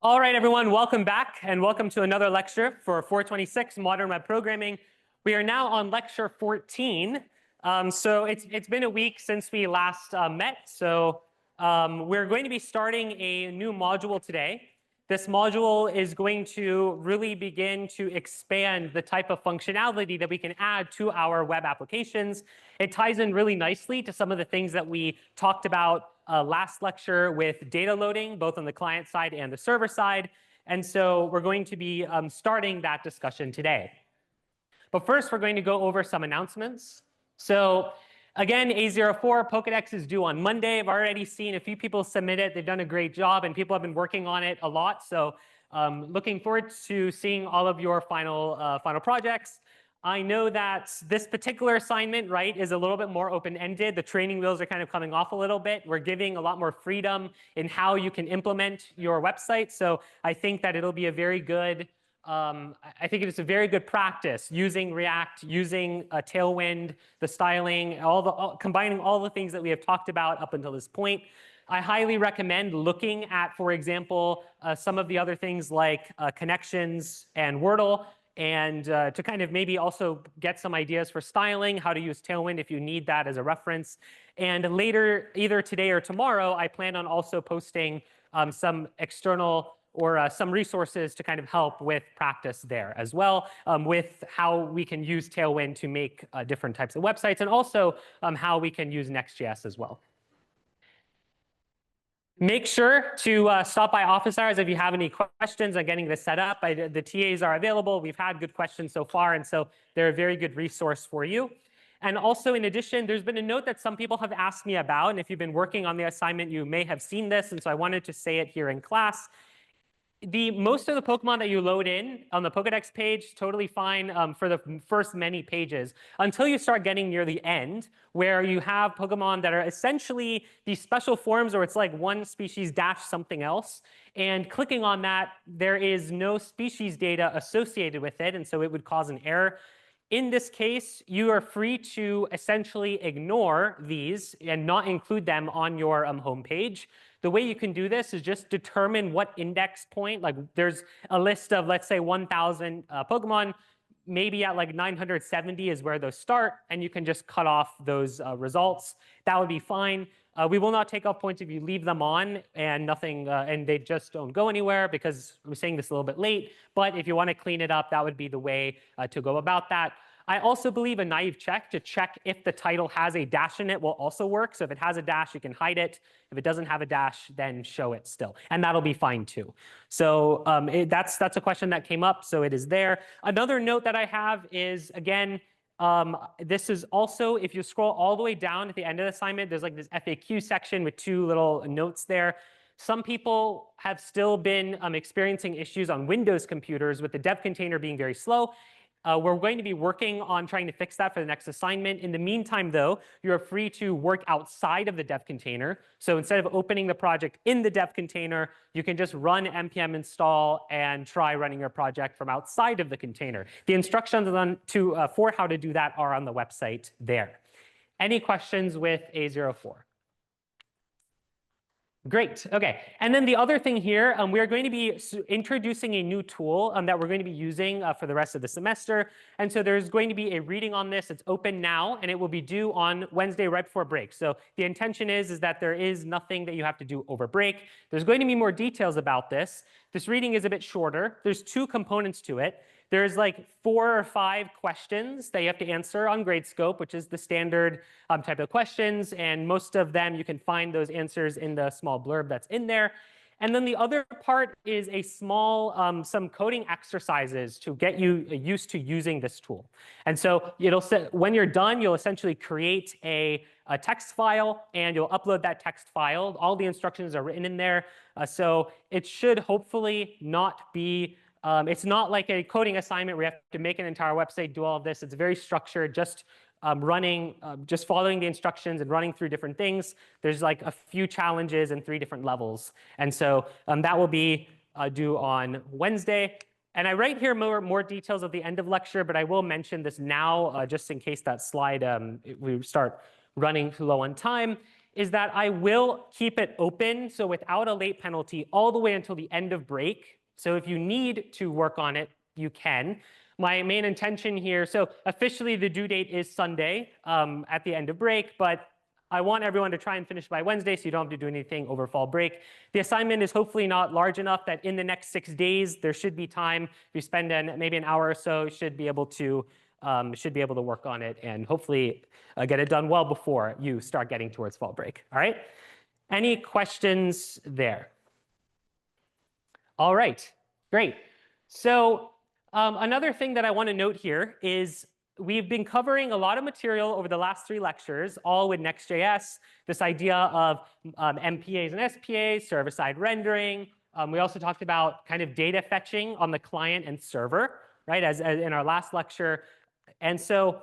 All right, everyone, welcome back and welcome to another lecture for 426 Modern Web Programming. We are now on lecture 14. So it's been a week since we last met. So we're going to be starting a new module today. This module is going to really begin to expand the type of functionality that we can add to our web applications. It ties in really nicely to some of the things that we talked about last lecture with data loading, both on the client side and the server side. And so we're going to be starting that discussion today. But first, we're going to go over some announcements. So again, A04 Pokedex is due on Monday. I've already seen a few people submit it. They've done a great job, and people have been working on it a lot. So looking forward to seeing all of your final projects. I know that this particular assignment, right, is a little bit more open-ended. The training wheels are kind of coming off a little bit. We're giving a lot more freedom in how you can implement your website. So I think that it'll be a very good I think it's a very good practice using React, using Tailwind, the styling, combining all the things that we have talked about up until this point. I highly recommend looking at, for example, some of the other things like connections and Wordle, and to kind of maybe also get some ideas for styling, how to use Tailwind if you need that as a reference. And later, either today or tomorrow, I plan on also posting some external or some resources to kind of help with practice there as well, with how we can use Tailwind to make different types of websites, and also how we can use Next.js as well. Make sure to stop by office hours if you have any questions on getting this set up. The TAs are available. We've had good questions so far, and so they're a very good resource for you. And also, in addition, there's been a note that some people have asked me about, and if you've been working on the assignment, you may have seen this, and so I wanted to say it here in class. Most of the Pokemon that you load in on the Pokedex page, totally fine for the first many pages, until you start getting near the end, where you have Pokemon that are essentially these special forms, or it's like one species dash something else. And clicking on that, there is no species data associated with it, and so it would cause an error. In this case, you are free to essentially ignore these and not include them on your home page. The way you can do this is just determine what index point, like there's a list of, let's say, 1,000 Pokemon, maybe at like 970 is where those start, and you can just cut off those results. That would be fine. We will not take off points if you leave them on and nothing, and they just don't go anywhere, because I'm saying this a little bit late. But if you want to clean it up, that would be the way to go about that. I also believe a naive check to check if the title has a dash in it will also work. So if it has a dash, you can hide it. If it doesn't have a dash, then show it still. And that'll be fine too. So that's a question that came up. So it is there. Another note that I have is, again, this is also, if you scroll all the way down at the end of the assignment, there's like this FAQ section with two little notes there. Some people have still been experiencing issues on Windows computers with the dev container being very slow. We're going to be working on trying to fix that for the next assignment. In the meantime, though, you're free to work outside of the dev container. So instead of opening the project in the dev container, you can just run npm install and try running your project from outside of the container. The instructions for how to do that are on the website there. Any questions with A04? Great. OK. And then the other thing here, we are going to be introducing a new tool that we're going to be using for the rest of the semester. And so there's going to be a reading on this. It's open now, and it will be due on Wednesday right before break. So the intention is that there is nothing that you have to do over break. There's going to be more details about this. This reading is a bit shorter. There's two components to it. There's like 4 or 5 questions that you have to answer on Gradescope, which is the standard type of questions. And most of them, you can find those answers in the small blurb that's in there. And then the other part is a small, some coding exercises to get you used to using this tool. And so when you're done, you'll essentially create a text file, and you'll upload that text file. All the instructions are written in there. So it should hopefully not be it's not like a coding assignment where you have to make an entire website, do all of this. It's very structured, just just following the instructions and running through different things. There's like a few challenges and 3 different levels. And so that will be due on Wednesday. And I write here more details at the end of lecture, but I will mention this now just in case that slide we start running low on time. is that I will keep it open, so without a late penalty, all the way until the end of break. So if you need to work on it, you can. My main intention here, so officially the due date is Sunday at the end of break, but I want everyone to try and finish by Wednesday so you don't have to do anything over fall break. The assignment is hopefully not large enough that in the next 6 days, there should be time. If you spend maybe an hour or so, you should be able to work on it and hopefully get it done well before you start getting towards fall break. All right? Any questions there? All right, great. So another thing that I want to note here is we've been covering a lot of material over the last 3 lectures, all with Next.js, this idea of MPAs and SPAs, server-side rendering. We also talked about kind of data fetching on the client and server, right, as in our last lecture. And so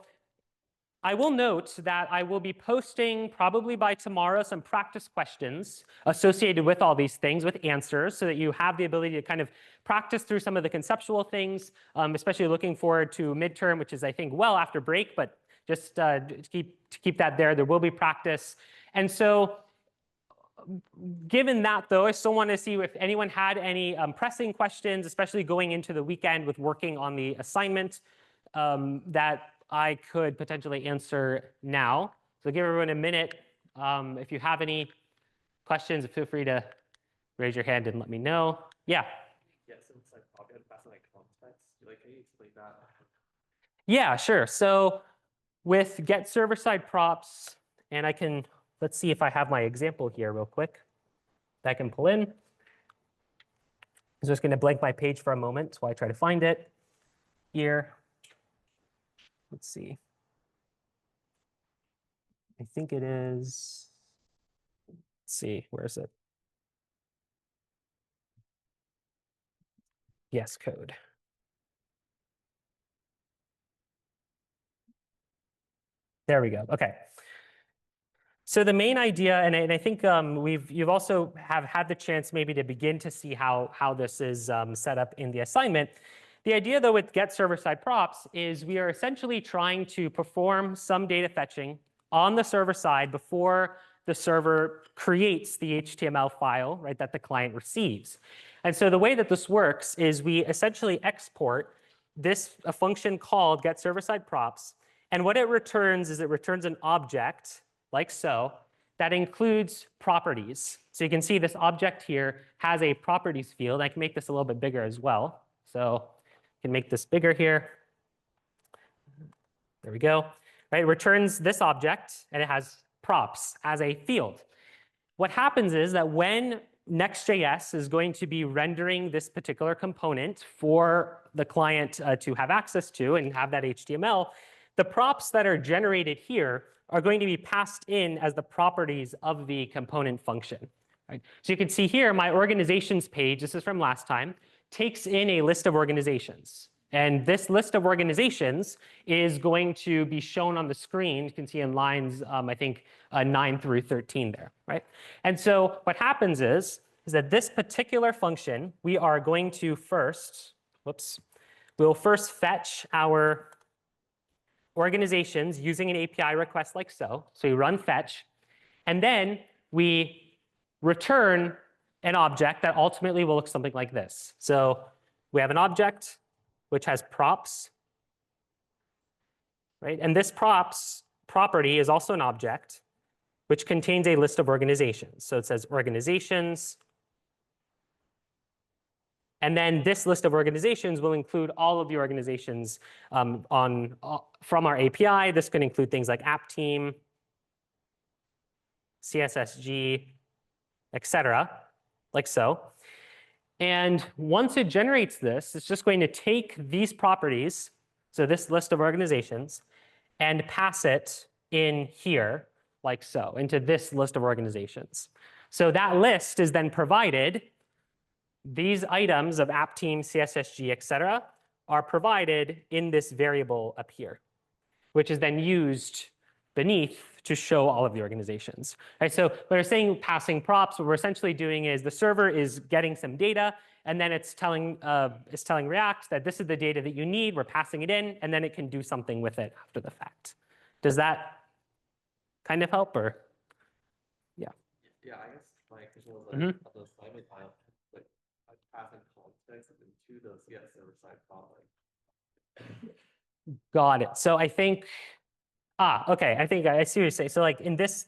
I will note that I will be posting probably by tomorrow some practice questions associated with all these things with answers so that you have the ability to kind of practice through some of the conceptual things, especially looking forward to midterm, which is, I think, well after break, but just to keep that there. There will be practice. And so given that, though, I still want to see if anyone had any pressing questions, especially going into the weekend with working on the assignment that I could potentially answer now. So give everyone a minute. If you have any questions, feel free to raise your hand and let me know. Yeah. Yeah, since like I'll be passing like context, can you explain that? Yeah, sure. So with get server side props, and let's see if I have my example here real quick that I can pull in. I'm just going to blank my page for a moment while I try to find it here. Let's see. I think it is. Let's see, where is it? Yes, code. There we go. Okay. So the main idea, and I think you've also have had the chance maybe to begin to see how this is set up in the assignment. The idea, though, with get server-side props is we are essentially trying to perform some data fetching on the server side before the server creates the HTML file, right, that the client receives. And so the way that this works is we essentially export a function called get server-side props, and what it returns is it returns an object like so, that includes properties. So you can see this object here has a properties field. I can make this a little bit bigger as well. So I can make this bigger here. There we go. Right, it returns this object, and it has props as a field. What happens is that when Next.js is going to be rendering this particular component for the client to have access to and have that HTML, the props that are generated here are going to be passed in as the properties of the component function. Right? So you can see here my organizations page, this is from last time, takes in a list of organizations. And this list of organizations is going to be shown on the screen. You can see in lines, I think, 9 through 13 there. Right? And so what happens is that this particular function, we are going to we'll first fetch our organizations using an API request like so. So we run fetch, and then we return an object that ultimately will look something like this. So we have an object which has props, right? And this props property is also an object which contains a list of organizations. So it says organizations. And then this list of organizations will include all of the organizations from our API. This can include things like app team, CSSG, etc., like so. And once it generates this, it's just going to take these properties, so this list of organizations, and pass it in here, like so, into this list of organizations. So that list is then provided. These items of app team, CSSG, etc., are provided in this variable up here, which is then used beneath to show all of the organizations. Right, so when we're saying passing props, what we're essentially doing is the server is getting some data, and then it's telling React that this is the data that you need. We're passing it in, and then it can do something with it after the fact. Does that kind of help, or? Yeah, I guess my question was Mhm. on the assignment I like I pass in context and then to the server side prop Got it. So I think, okay, I think I see what you're saying. So like in this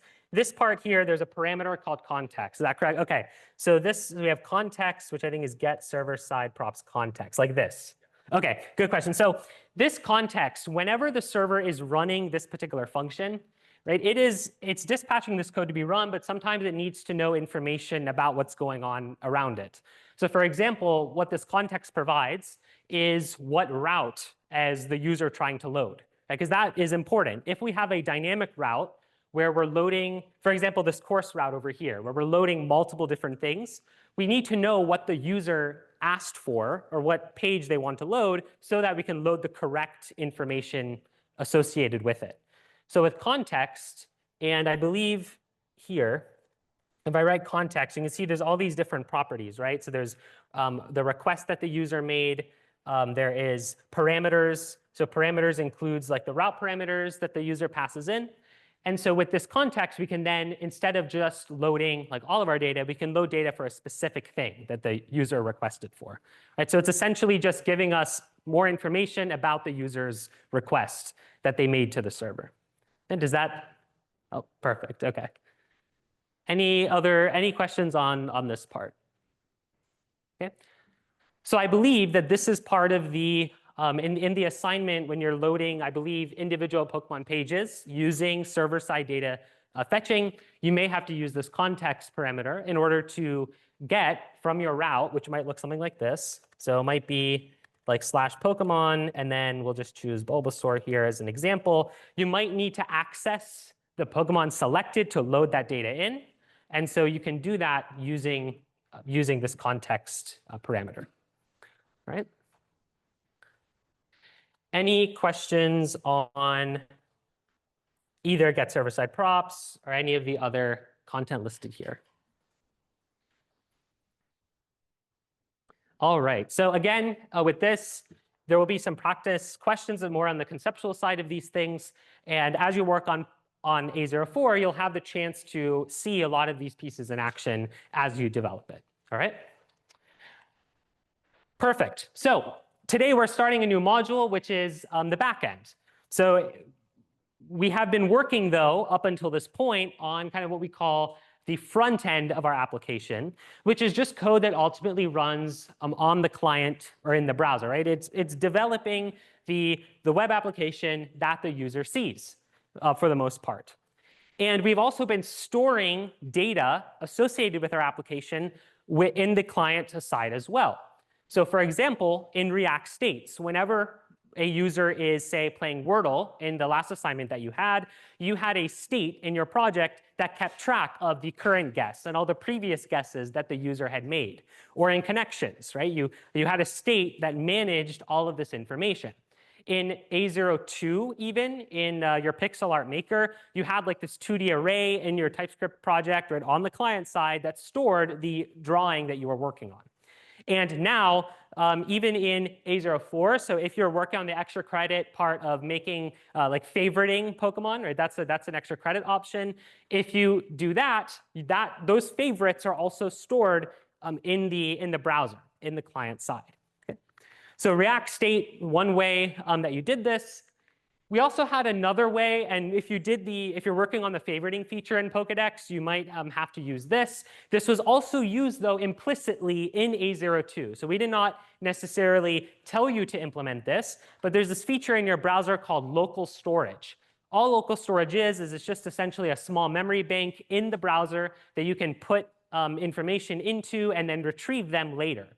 part here, there's a parameter called context. Is that correct? Okay. So we have context, which I think is get server side props context, like this. Okay, good question. So this context, whenever the server is running this particular function, right, it's dispatching this code to be run, but sometimes it needs to know information about what's going on around it. So for example, what this context provides is what route as the user trying to load, because that is important. If we have a dynamic route where we're loading, for example, this course route over here, where we're loading multiple different things, we need to know what the user asked for or what page they want to load so that we can load the correct information associated with it. So with context, and I believe here, if I write context, you can see there's all these different properties, right? So there's the request that the user made. There is parameters. So parameters includes like the route parameters that the user passes in. And so with this context, we can then, instead of just loading like all of our data, we can load data for a specific thing that the user requested for. Right? So it's essentially just giving us more information about the user's request that they made to the server. And does that, oh, perfect, okay. Any questions on this part? Okay. So I believe that this is part of the, in the assignment when you're loading, I believe, individual Pokemon pages using server-side data fetching, you may have to use this context parameter in order to get from your route, which might look something like this. So it might be like /Pokemon, and then we'll just choose Bulbasaur here as an example. You might need to access the Pokemon selected to load that data in. And so you can do that using this context parameter. Right? Any questions on either get server-side props or any of the other content listed here? All right. So again, with this, there will be some practice questions and more on the conceptual side of these things. And as you work on A04, you'll have the chance to see a lot of these pieces in action as you develop it. All right? Perfect. So today we're starting a new module, which is the backend. So we have been working, though, up until this point on kind of what we call the front end of our application, which is just code that ultimately runs on the client or in the browser, right? It's developing the web application that the user sees for the most part. And we've also been storing data associated with our application in the client side as well. So for example, in React states, whenever a user is, say, playing Wordle in the last assignment that you had a state in your project that kept track of the current guess and all the previous guesses that the user had made. Or in connections, right? You had a state that managed all of this information. In A02, even in your pixel art maker, you had like this 2D array in your TypeScript project right on the client side that stored the drawing that you were working on. And now, even in A04, so if you're working on the extra credit part of making like favoriting Pokemon, right? That's an extra credit option. If you do that, those favorites are also stored in the browser, in the client side. Okay? So React State, one way that you did this. We also had another way, and if you're working on the favoriting feature in Pokedex, you might have to use this. This was also used, though, implicitly in A02. So we did not necessarily tell you to implement this, but there's this feature in your browser called local storage. All local storage is it's just essentially a small memory bank in the browser that you can put information into and then retrieve them later.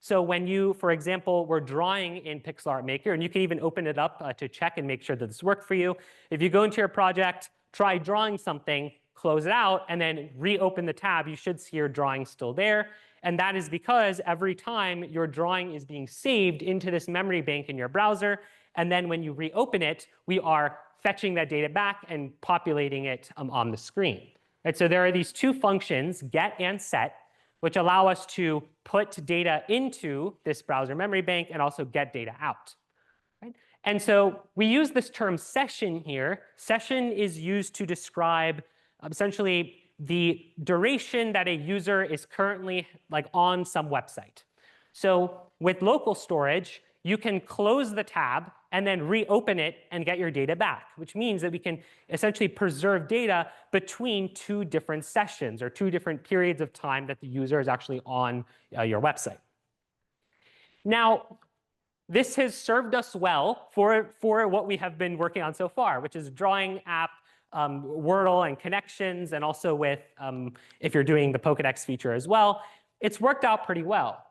So when you, for example, were drawing in Pixel Art Maker, and you can even open it up to check and make sure that this worked for you. If you go into your project, try drawing something, close it out, and then reopen the tab, you should see your drawing still there. And that is because every time your drawing is being saved into this memory bank in your browser, and then when you reopen it, we are fetching that data back and populating it on the screen. Right, so there are these two functions, get and set, which allow us to put data into this browser memory bank and also get data out. Right? And so we use this term session here. Session is used to describe essentially the duration that a user is currently like on some website. So with local storage, you can close the tab and then reopen it and get your data back, which means that we can essentially preserve data between two different sessions or two different periods of time that the user is actually on your website. Now, this has served us well for what we have been working on so far, which is drawing app, Wordle and connections, and also with if you're doing the Pokedex feature as well. It's worked out pretty well.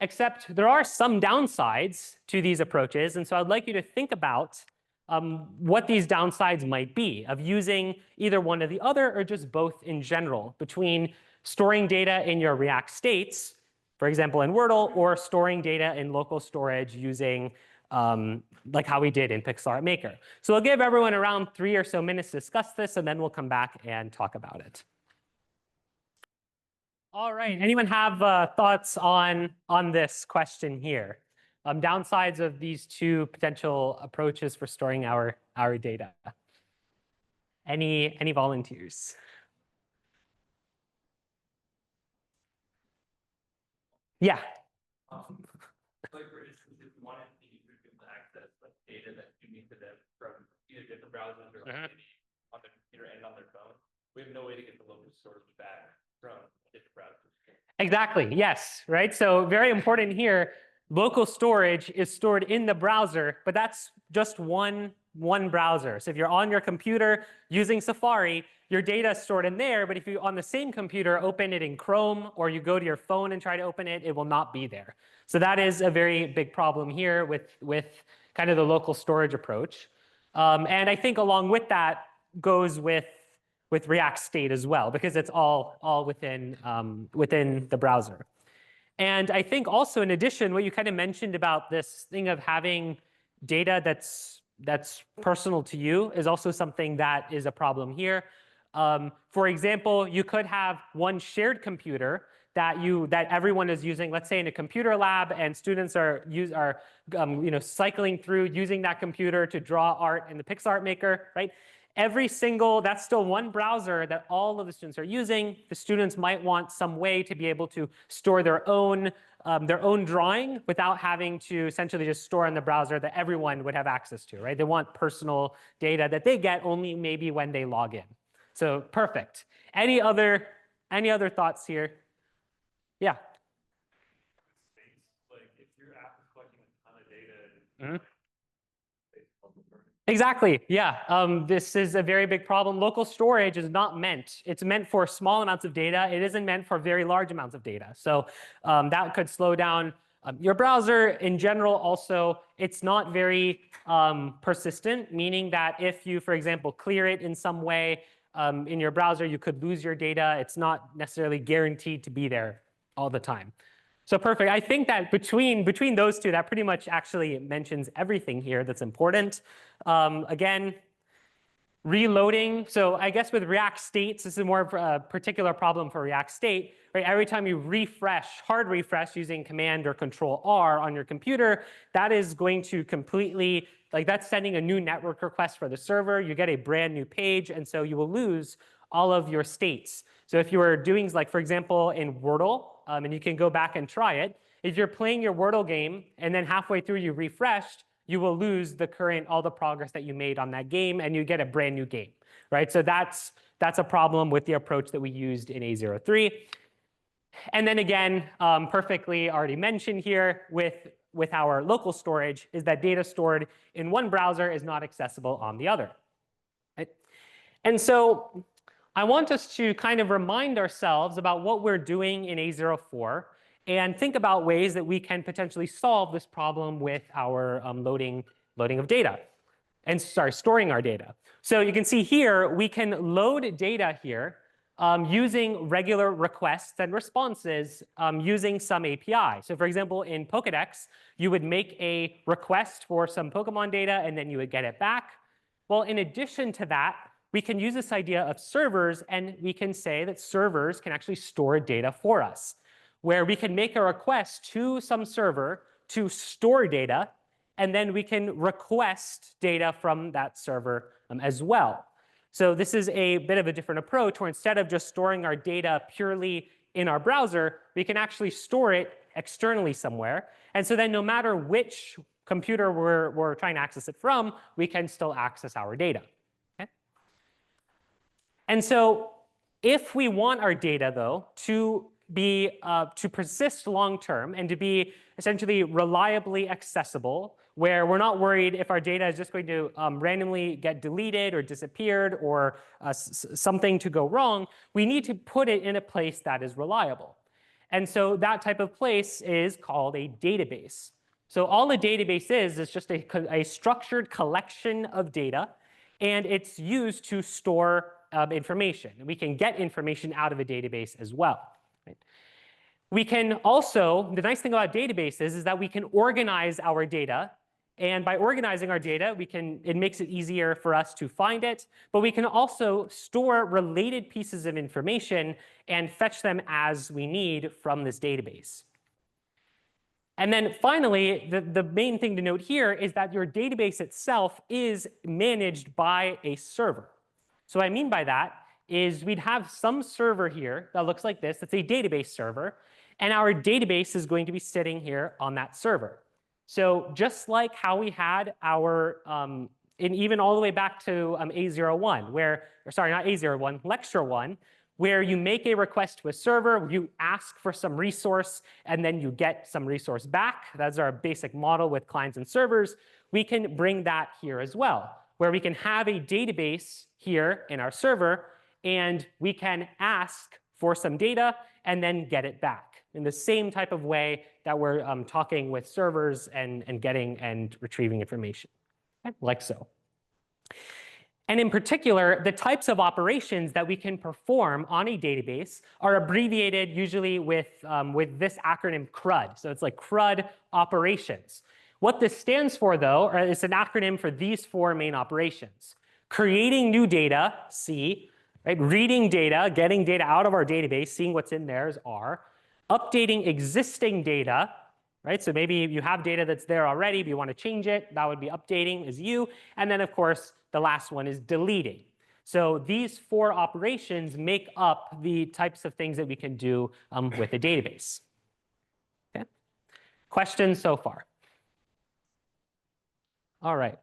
Except there are some downsides to these approaches. And so I'd like you to think about what these downsides might be of using either one or the other or just both in general between storing data in your React states, for example, in Wordle, or storing data in local storage using like how we did in Pixel Maker. So I'll give everyone around 3 or so minutes to discuss this, and then we'll come back and talk about it. All right. Anyone have thoughts on this question here? Downsides of these two potential approaches for storing our data. Any volunteers? Yeah. Like for instance, if you wanted the user to be able to access like data that you need to them from either different browsers or on their computer and on their phone, we have no way to get the local storage back from different browsers. Exactly. Yes. Right. So very important here. Local storage is stored in the browser, but that's just one browser. So if you're on your computer using Safari, your data is stored in there. But if you on the same computer open it in Chrome or you go to your phone and try to open it, it will not be there. So that is a very big problem here with kind of the local storage approach. And I think along with that goes with React State as well, because it's all within the browser. And I think also in addition, what you kind of mentioned about this thing of having data that's personal to you is also something that is a problem here. For example, you could have one shared computer that everyone is using, let's say in a computer lab, and students are cycling through using that computer to draw art in the PixArt Maker, right? That's still one browser that all of the students are using. The students might want some way to be able to store their own drawing without having to essentially just store in the browser that everyone would have access to, right? They want personal data that they get only maybe when they log in. So perfect. Any other thoughts here? Yeah. Like if your app is collecting a ton of data. Exactly. Yeah. This is a very big problem. Local storage is not meant. It's meant for small amounts of data. It isn't meant for very large amounts of data. So that could slow down your browser in general. Also, it's not very persistent, meaning that if you, for example, clear it in some way in your browser, you could lose your data. It's not necessarily guaranteed to be there all the time. So perfect. I think that between those two, that pretty much actually mentions everything here that's important. Again, reloading. So I guess with React states, this is more of a particular problem for React State. Right? Every time you hard refresh using Command or Control R on your computer, that is going to completely, that's sending a new network request for the server. You get a brand new page, and so you will lose all of your states. So if you were doing, for example, in Wordle, and you can go back and try it, if you're playing your Wordle game and then halfway through you refreshed, you will lose all the progress that you made on that game, and you get a brand new game, right? So that's a problem with the approach that we used in A03. And then again, perfectly already mentioned here with our local storage is that data stored in one browser is not accessible on the other. Right? And so I want us to kind of remind ourselves about what we're doing in A04 and think about ways that we can potentially solve this problem with our loading of data. And storing our data. So you can see here, we can load data here using regular requests and responses using some API. So for example, in Pokedex, you would make a request for some Pokemon data, and then you would get it back. Well, in addition to that, we can use this idea of servers, and we can say that servers can actually store data for us, where we can make a request to some server to store data, and then we can request data from that server as well. So this is a bit of a different approach where instead of just storing our data purely in our browser, we can actually store it externally somewhere. And so then no matter which computer we're trying to access it from, we can still access our data. Okay? And so if we want our data, though, to persist long term and to be essentially reliably accessible, where we're not worried if our data is just going to randomly get deleted or disappeared or something to go wrong, we need to put it in a place that is reliable. And so that type of place is called a database. So all a database is just a structured collection of data, and it's used to store information. We can get information out of a database as well. Right? We can also, the nice thing about databases is that we can organize our data. And by organizing our data, it makes it easier for us to find it. But we can also store related pieces of information and fetch them as we need from this database. And then finally, the main thing to note here is that your database itself is managed by a server. So what I mean by that is we'd have some server here that looks like this. It's a database server. And our database is going to be sitting here on that server. So just like how we had our, and even all the way back to A01, or sorry, not A01, lecture 1, where you make a request to a server, you ask for some resource, and then you get some resource back. That's our basic model with clients and servers. We can bring that here as well, where we can have a database here in our server, and we can ask for some data and then get it back in the same type of way that we're talking with servers and getting and retrieving information, okay? Like so. And in particular, the types of operations that we can perform on a database are abbreviated usually with this acronym CRUD. So it's like CRUD operations. What this stands for, though, is an acronym for these 4 main operations. Creating new data, C. Right? Reading data, getting data out of our database, seeing what's in there is R. Updating existing data, right? So maybe you have data that's there already, but you want to change it. That would be updating is U. And then, of course, the last one is deleting. So these 4 operations make up the types of things that we can do with a database. Okay. Questions so far? All right.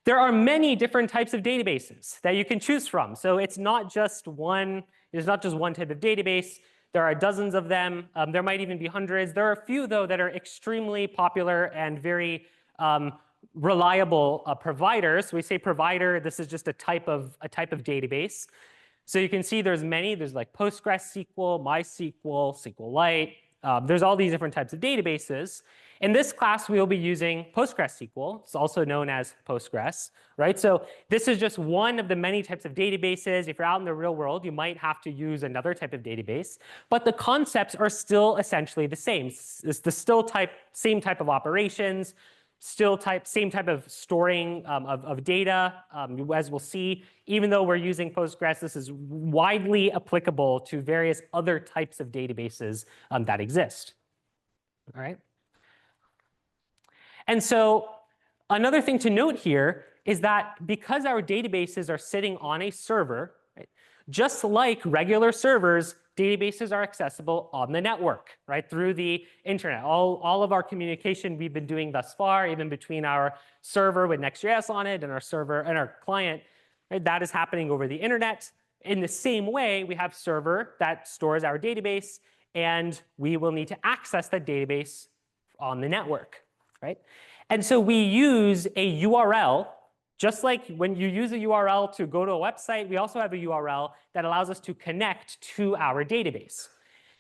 There are many different types of databases that you can choose from. So it's not just one type of database. There are dozens of them. There might even be hundreds. There are a few, though, that are extremely popular and very reliable providers. We say provider. This is just a type of database. So you can see there's many. There's like PostgreSQL, MySQL, SQLite. There's all these different types of databases. In this class, we will be using PostgreSQL. It's also known as Postgres, right? So this is just one of the many types of databases. If you're out in the real world, you might have to use another type of database. But the concepts are still essentially the same. It's the same type of operations, same type of storing of data. As we'll see, even though we're using Postgres, this is widely applicable to various other types of databases that exist. All right. And so another thing to note here is that because our databases are sitting on a server, right, just like regular servers, databases are accessible on the network, right, through the internet. All of our communication we've been doing thus far, even between our server with Next.js on it and our server and our client, right, that is happening over the internet. In the same way, we have server that stores our database, and we will need to access that database on the network. Right? And so we use a URL, just like when you use a URL to go to a website, we also have a URL that allows us to connect to our database.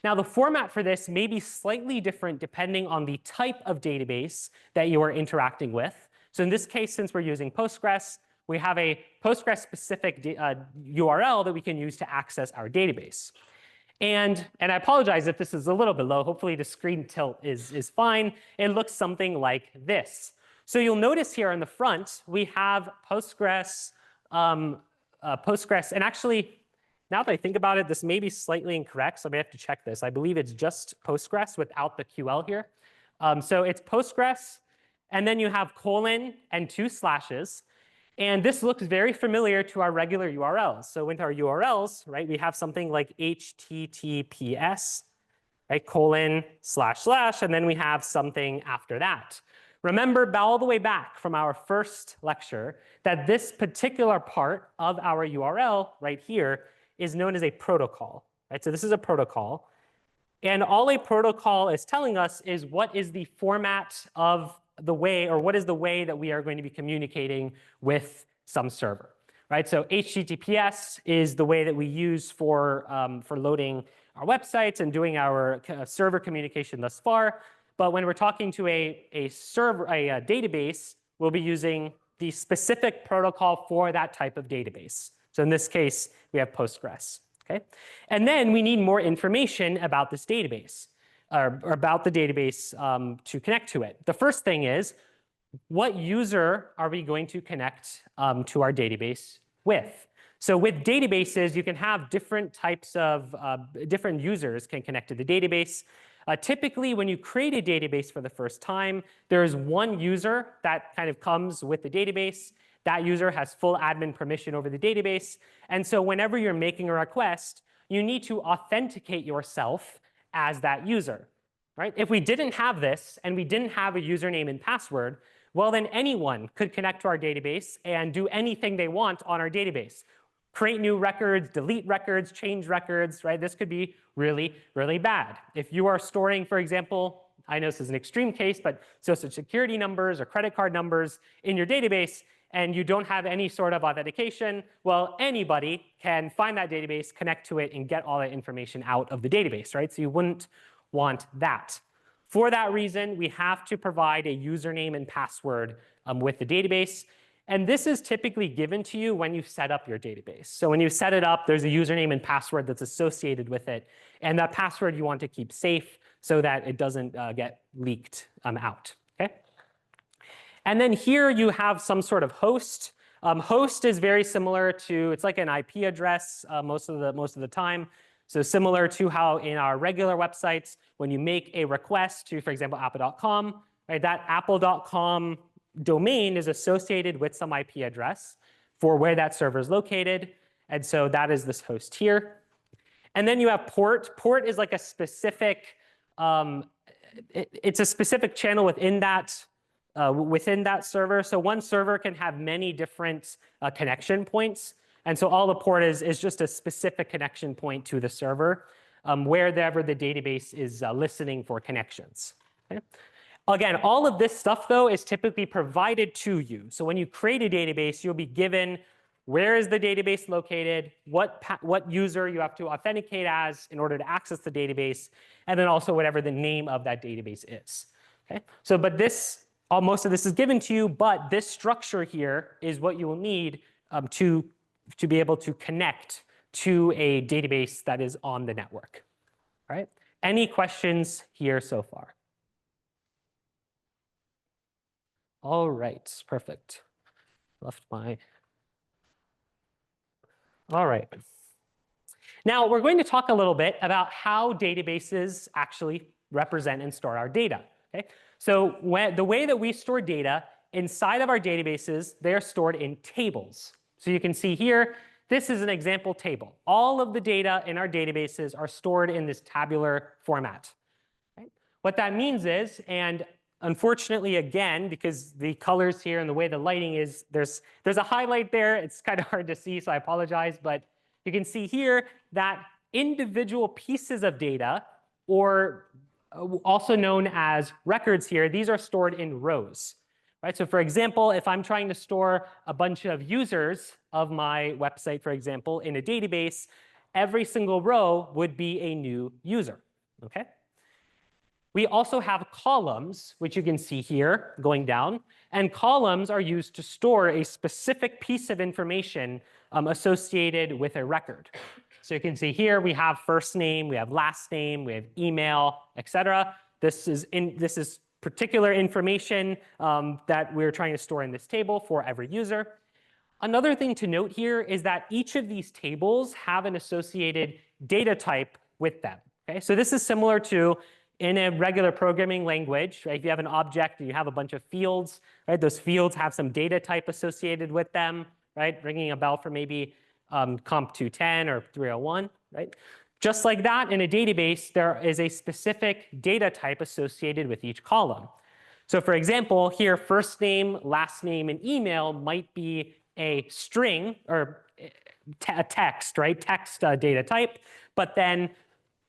Now, the format for this may be slightly different depending on the type of database that you are interacting with. So in this case, since we're using Postgres, we have a Postgres-specific URL that we can use to access our database. And I apologize if this is a little bit low. Hopefully the screen tilt is fine. It looks something like this. So you'll notice here on the front, we have Postgres, and actually, now that I think about it, this may be slightly incorrect, so I may have to check this. I believe it's just Postgres without the QL here. So it's Postgres, and then you have colon and 2 slashes. And this looks very familiar to our regular URLs. So with our URLs, right, we have something like HTTPS, right, :// and then we have something after that. Remember all the way back from our first lecture that this particular part of our URL right here is known as a protocol, right? So this is a protocol. And all a protocol is telling us is what is the format of the way, or what is the way that we are going to be communicating with some server, right? So HTTPS is the way that we use for loading our websites and doing our server communication thus far. But when we're talking to a server, a database, we'll be using the specific protocol for that type of database. So in this case, we have Postgres. Okay? And then we need more information about this database, or about the database to connect to it. The first thing is, what user are we going to connect to our database with? So with databases, you can have different types of, different users can connect to the database. Typically, when you create a database for the first time, there is one user that kind of comes with the database. That user has full admin permission over the database. And so whenever you're making a request, you need to authenticate yourself as that user, right? If we didn't have this and we didn't have a username and password, well, then anyone could connect to our database and do anything they want on our database. Create new records, delete records, change records, right? This could be really, really bad. If you are storing, for example, I know this is an extreme case, but social security numbers or credit card numbers in your database, and you don't have any sort of authentication, well, anybody can find that database, connect to it, and get all that information out of the database, right? So you wouldn't want that. For that reason, we have to provide a username and password with the database. And this is typically given to you when you set up your database. So when you set it up, there's a username and password that's associated with it. And that password you want to keep safe so that it doesn't get leaked out. Okay? And then here you have some sort of host. Host is very similar to, it's like an IP address most of the time. So similar to how in our regular websites, when you make a request to, for example, apple.com, right, that apple.com domain is associated with some IP address for where that server is located. And so that is this host here. And then you have port. Port is like a specific, it's a specific channel within that server. So one server can have many different connection points. And so all the port is just a specific connection point to the server wherever the database is listening for connections. Okay? Again, all of this stuff, though, is typically provided to you. So when you create a database, you'll be given where is the database located, what user you have to authenticate as in order to access the database, and then also whatever the name of that database is. Okay? So, but this, most of this is given to you, but this structure here is what you will need to be able to connect to a database that is on the network. All right? Any questions here so far? All right, perfect. Left my. All right. Now we're going to talk a little bit about how databases actually represent and store our data. Okay? So the way that we store data inside of our databases, they are stored in tables. So you can see here, this is an example table. All of the data in our databases are stored in this tabular format. Right? What that means is, and unfortunately, again, because the colors here and the way the lighting is, there's a highlight there. It's kind of hard to see, so I apologize. But you can see here that individual pieces of data, or also known as records here, these are stored in rows. Right? So for example, if I'm trying to store a bunch of users of my website, for example, in a database, every single row would be a new user. Okay? We also have columns, which you can see here going down. And columns are used to store a specific piece of information associated with a record. So you can see here we have first name, we have last name, we have email, etc. This is particular information that we're trying to store in this table for every user. Another thing to note here is that each of these tables have an associated data type with them. Okay? So this is similar to in a regular programming language, right, if you have an object and you have a bunch of fields, right, those fields have some data type associated with them, right, ringing a bell for maybe comp 210 or 301, right? Just like that, in a database, there is a specific data type associated with each column. So for example, here, first name, last name, and email might be a string or a text, right? Text data type. But then,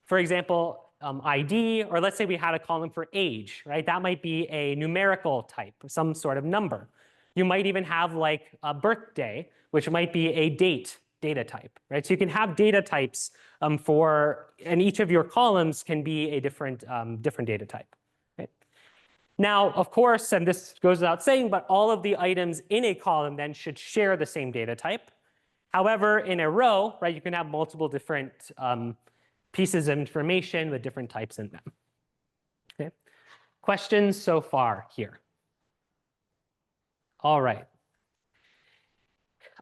for example, ID, or let's say we had a column for age, right? That might be a numerical type, some sort of number. You might even have like a birthday, which might be a date data type, right? So you can have data types and each of your columns can be a different data type. Right? Now, of course, and this goes without saying, but all of the items in a column then should share the same data type. However, in a row, right, you can have multiple different pieces of information with different types in them. Okay. Questions so far here? All right.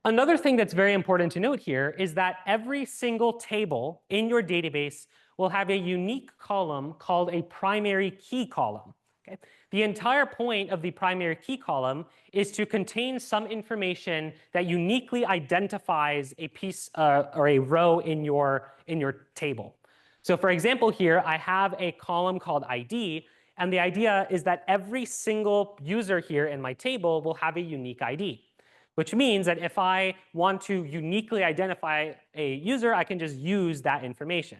Another thing that's very important to note here is that every single table in your database will have a unique column called a primary key column. Okay? The entire point of the primary key column is to contain some information that uniquely identifies a piece or a row in your table. So for example here, I have a column called ID, and the idea is that every single user here in my table will have a unique ID. Which means that if I want to uniquely identify a user, I can just use that information,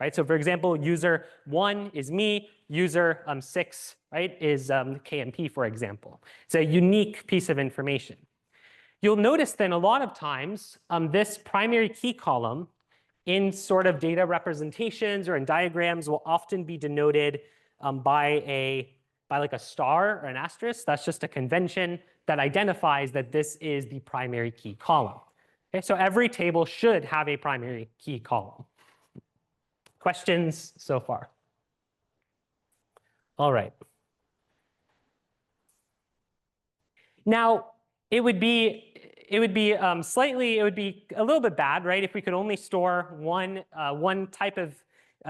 right? So for example, user 1 is me, user 6, right, is KMP, for example. It's a unique piece of information. You'll notice then a lot of times this primary key column in sort of data representations or in diagrams will often be denoted by like a star or an asterisk. That's just a convention that identifies that this is the primary key column. Okay, so every table should have a primary key column. Questions so far? All right. Now, it would be a little bit bad, right, if we could only store one type of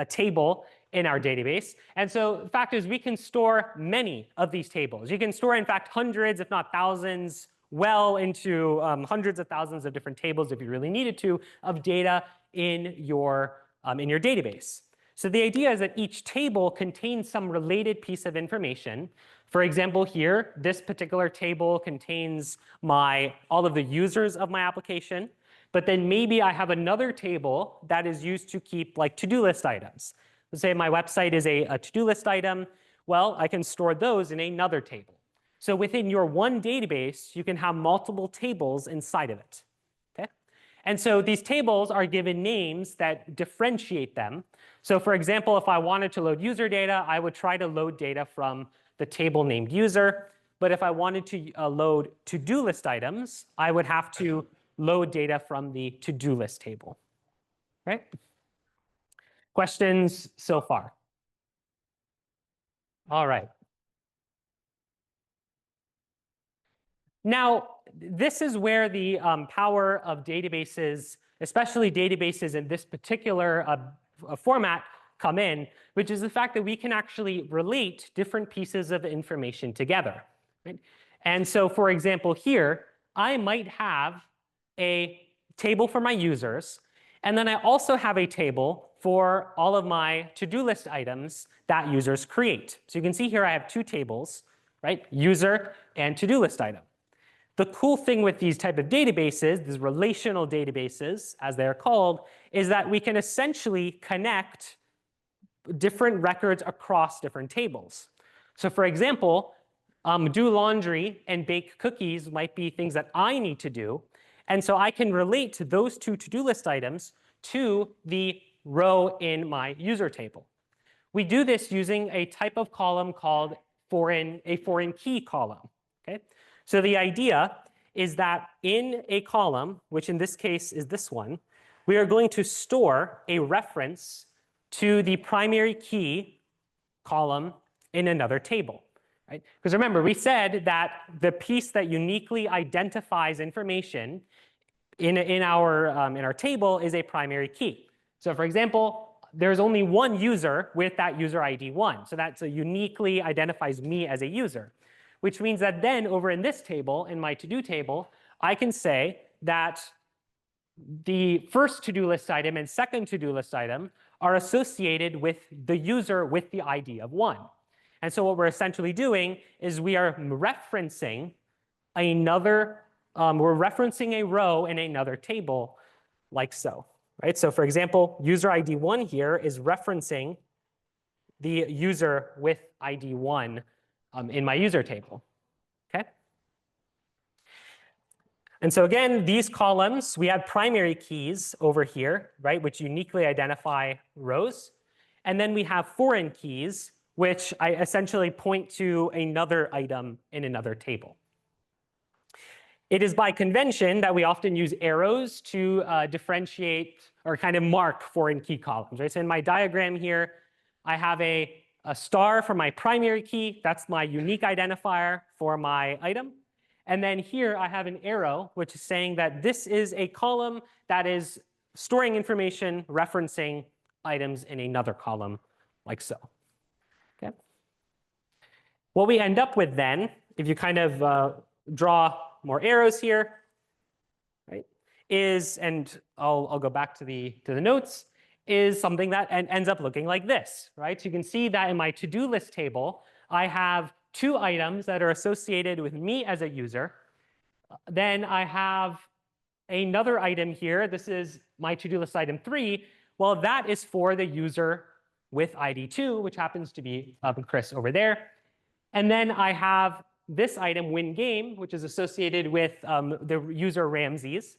table in our database. And so the fact is we can store many of these tables. You can store, in fact, hundreds, if not thousands, well into hundreds of thousands of different tables if you really needed to of data in your database. So the idea is that each table contains some related piece of information. For example, here, this particular table contains all of the users of my application. But then maybe I have another table that is used to keep like to-do list items. Let's say my website is a to-do list item. Well, I can store those in another table. So within your one database, you can have multiple tables inside of it. Okay? And so these tables are given names that differentiate them. So for example, if I wanted to load user data, I would try to load data from the table named user. But if I wanted to load to-do list items, I would have to load data from the to-do list table. Right? Questions so far? All right. Now, this is where the power of databases, especially databases in this particular format, come in, which is the fact that we can actually relate different pieces of information together. Right? And so, for example, here, I might have a table for my users, and then I also have a table for all of my to-do list items that users create. So you can see here I have two tables, right? User and to-do list item. The cool thing with these type of databases, these relational databases, as they're called, is that we can essentially connect different records across different tables. So for example, do laundry and bake cookies might be things that I need to do. And so I can relate those two to-do list items to the row in my user table. We do this using a type of column called a foreign key column. Okay? So the idea is that in a column, which in this case is this one, we are going to store a reference to the primary key column in another table. Right? Because remember, we said that the piece that uniquely identifies information in our table is a primary key. So for example, there's only one user with that user ID 1. So that uniquely identifies me as a user, which means that then over in this table, in my to-do table, I can say that the first to-do list item and second to-do list item are associated with the user with the ID of 1. And so what we're essentially doing is we are referencing another, we're referencing a row in another table like so, right? So for example, user ID 1 here is referencing the user with ID 1 in my user table, okay? And so again, these columns, we have primary keys over here, right, which uniquely identify rows. And then we have foreign keys, which I essentially point to another item in another table. It is by convention that we often use arrows to differentiate or kind of mark foreign key columns, right? So in my diagram here, I have a star for my primary key. That's my unique identifier for my item. And then here I have an arrow, which is saying that this is a column that is storing information referencing items in another column, like so. Okay. What we end up with then, if you kind of draw more arrows here, right, is, and I'll go back to the notes, is something that ends up looking like this, right? So you can see that in my to-do list table, I have 2 items that are associated with me as a user. Then I have another item here. This is my to-do list item 3. Well, that is for the user with ID 2, which happens to be Chris over there. And then I have this item, win game, which is associated with the user Ramses.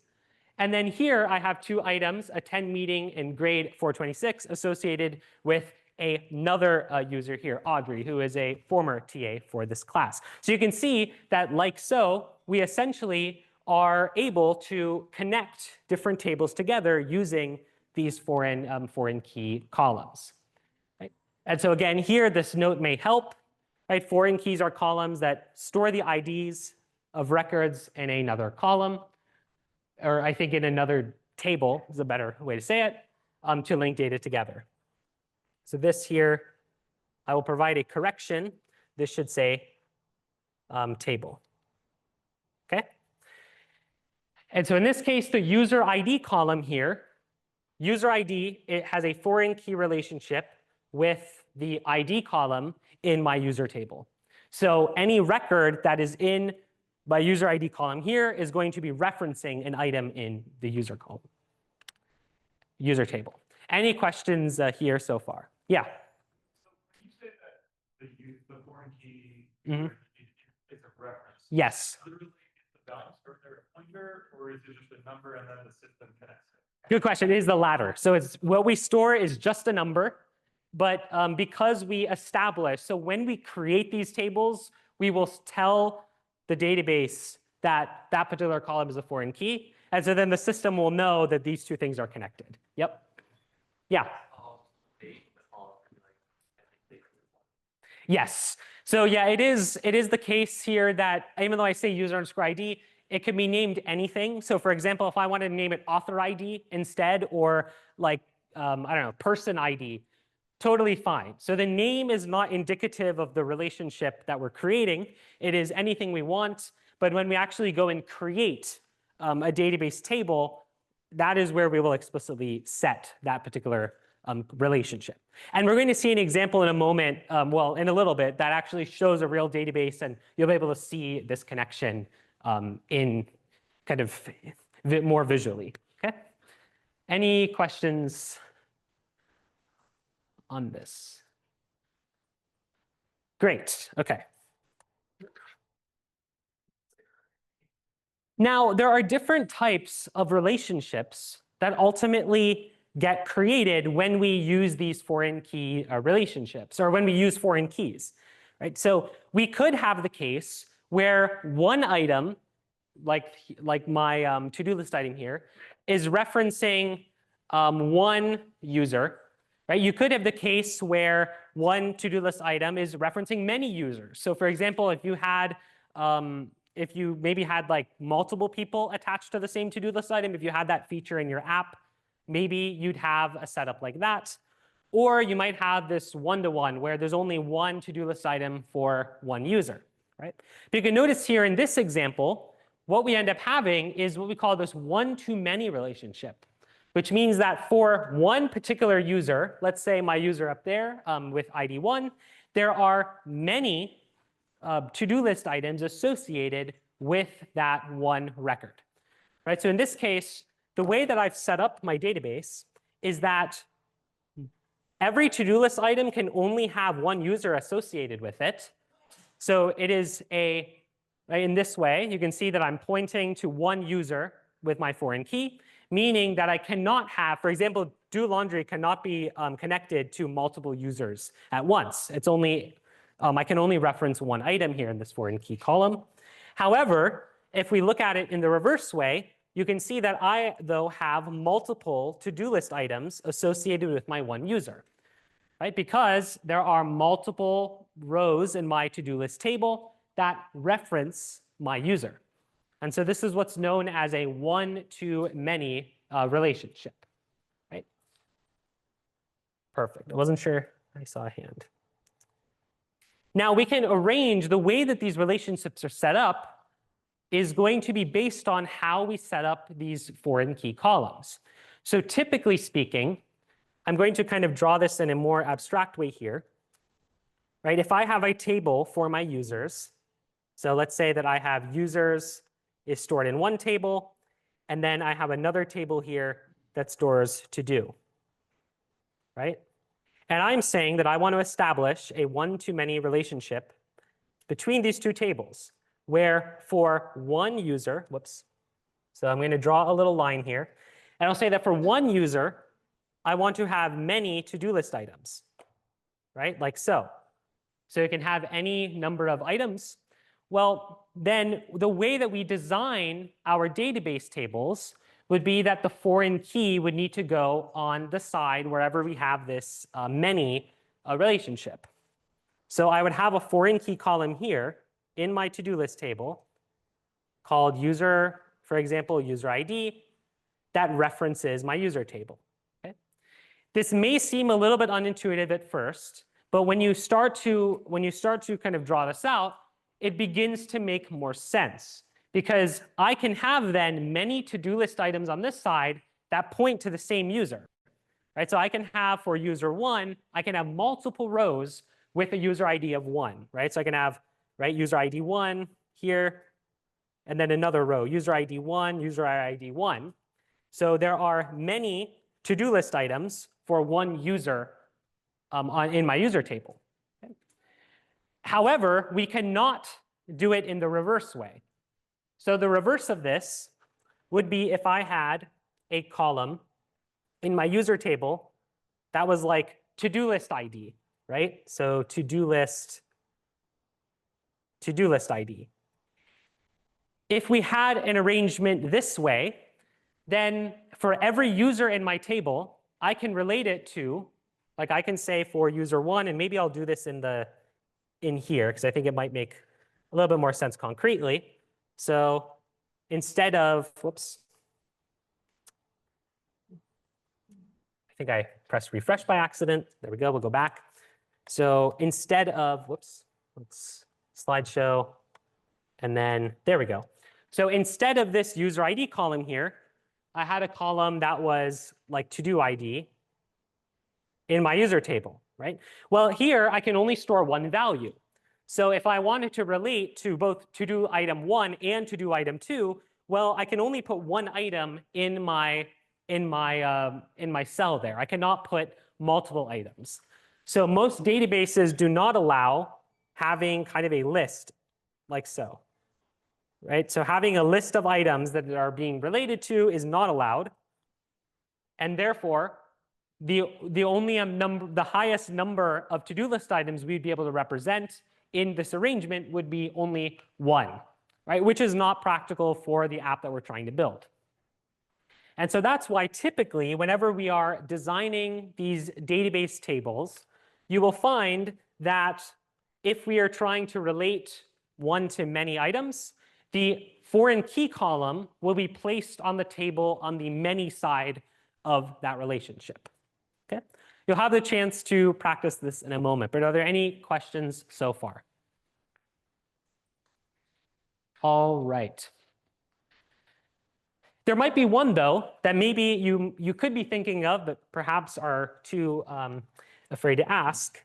And then here I have 2 items, attend meeting and grade 426, associated with another user here, Audrey, who is a former TA for this class. So you can see that, like so, we essentially are able to connect different tables together using these foreign key columns. Right? And so again, here, this note may help. Right? Foreign keys are columns that store the IDs of records in another column, or I think in another table is a better way to say it, to link data together. So this here, I will provide a correction. This should say table. Okay? And so in this case, the user ID column here, user ID, it has a foreign key relationship with the ID column in my user table. So any record that is in my user ID column here is going to be referencing an item in the user column, user table. Any questions here so far? Yeah. So you say that the foreign key is a reference. Yes. Literally, is the value stored there a pointer, or is it just a number and then the system connects it? Good question. It is the latter. So it's what we store is just a number, but because we establish, so when we create these tables, we will tell the database that that particular column is a foreign key, and so then the system will know that these 2 things are connected. Yep. Yeah. Yes. So yeah, it is the case here that even though I say user underscore ID, it can be named anything. So for example, if I wanted to name it author ID instead, or like, I don't know, person ID, totally fine. So the name is not indicative of the relationship that we're creating. It is anything we want. But when we actually go and create a database table, that is where we will explicitly set that particular relationship. And we're going to see an example in a moment, well, in a little bit, that actually shows a real database, and you'll be able to see this connection in kind of more visually. Okay? Any questions on this? Great. Okay. Now, there are different types of relationships that ultimately get created when we use these foreign key relationships, or when we use foreign keys, right? So we could have the case where one item, like my to-do list item here, is referencing one user, right? You could have the case where one to-do list item is referencing many users. So for example, if you maybe had like multiple people attached to the same to-do list item, if you had that feature in your app, maybe you'd have a setup like that. Or you might have this one-to-one where there's only one to-do list item for one user, right? But you can notice here in this example, what we end up having is what we call this one-to-many relationship, which means that for one particular user, let's say my user up there with ID 1, there are many to-do list items associated with that one record, right? So in this case, the way that I've set up my database is that every to-do list item can only have one user associated with it. So it is in this way, you can see that I'm pointing to one user with my foreign key, meaning that I cannot have, for example, do laundry cannot be connected to multiple users at once. It's only, I can only reference one item here in this foreign key column. However, if we look at it in the reverse way, you can see that I, though, have multiple to-do list items associated with my one user, right? Because there are multiple rows in my to-do list table that reference my user. And so this is what's known as a one-to-many relationship, right? Perfect. I wasn't sure I saw a hand. Now we can arrange the way that these relationships are set up is going to be based on how we set up these foreign key columns. So typically speaking, I'm going to kind of draw this in a more abstract way here, right? If I have a table for my users, so let's say that I have users is stored in one table, and then I have another table here that stores to do, right? And I'm saying that I want to establish a one-to-many relationship between these two tables, where for one user, whoops, so I'm going to draw a little line here, and I'll say that for one user, I want to have many to-do list items, right? Like so. So you can have any number of items. Well, then the way that we design our database tables would be that the foreign key would need to go on the side wherever we have this many relationship. So I would have a foreign key column here in my to-do list table called user, for example, user ID, that references my user table. Okay? This may seem a little bit unintuitive at first, but when you start to kind of draw this out, it begins to make more sense, because I can have then many to-do list items on this side that point to the same user, right? So I can have for user 1, I can have multiple rows with a user ID of 1, right? So I can have, right, user ID 1 here, and then another row, user ID 1, user ID 1. So there are many to-do list items for one user in my user table. Okay? However, we cannot do it in the reverse way. So the reverse of this would be if I had a column in my user table that was like to-do list ID, right? So to-do list ID. If we had an arrangement this way, then for every user in my table, I can relate it to, like I can say for user 1, and maybe I'll do this in here because I think it might make a little bit more sense concretely. So instead of, whoops, I think I pressed refresh by accident. There we go, we'll go back. So instead of, whoops, let's slideshow, and then there we go. So instead of this user ID column here, I had a column that was like to-do ID in my user table, right? Well, here I can only store one value. So if I wanted to relate to both to-do item 1 and to-do item 2, well, I can only put one item in my cell there. I cannot put multiple items. So most databases do not allow having kind of a list like so, right? So having a list of items that are being related to is not allowed, and therefore the highest number of to-do list items we'd be able to represent in this arrangement would be only 1, right? Which is not practical for the app that we're trying to build. And so that's why typically whenever we are designing these database tables, you will find that if we are trying to relate one to many items, the foreign key column will be placed on the table on the many side of that relationship. Okay? You'll have the chance to practice this in a moment, but are there any questions so far? All right. There might be one, though, that maybe you could be thinking of, but perhaps are too afraid to ask,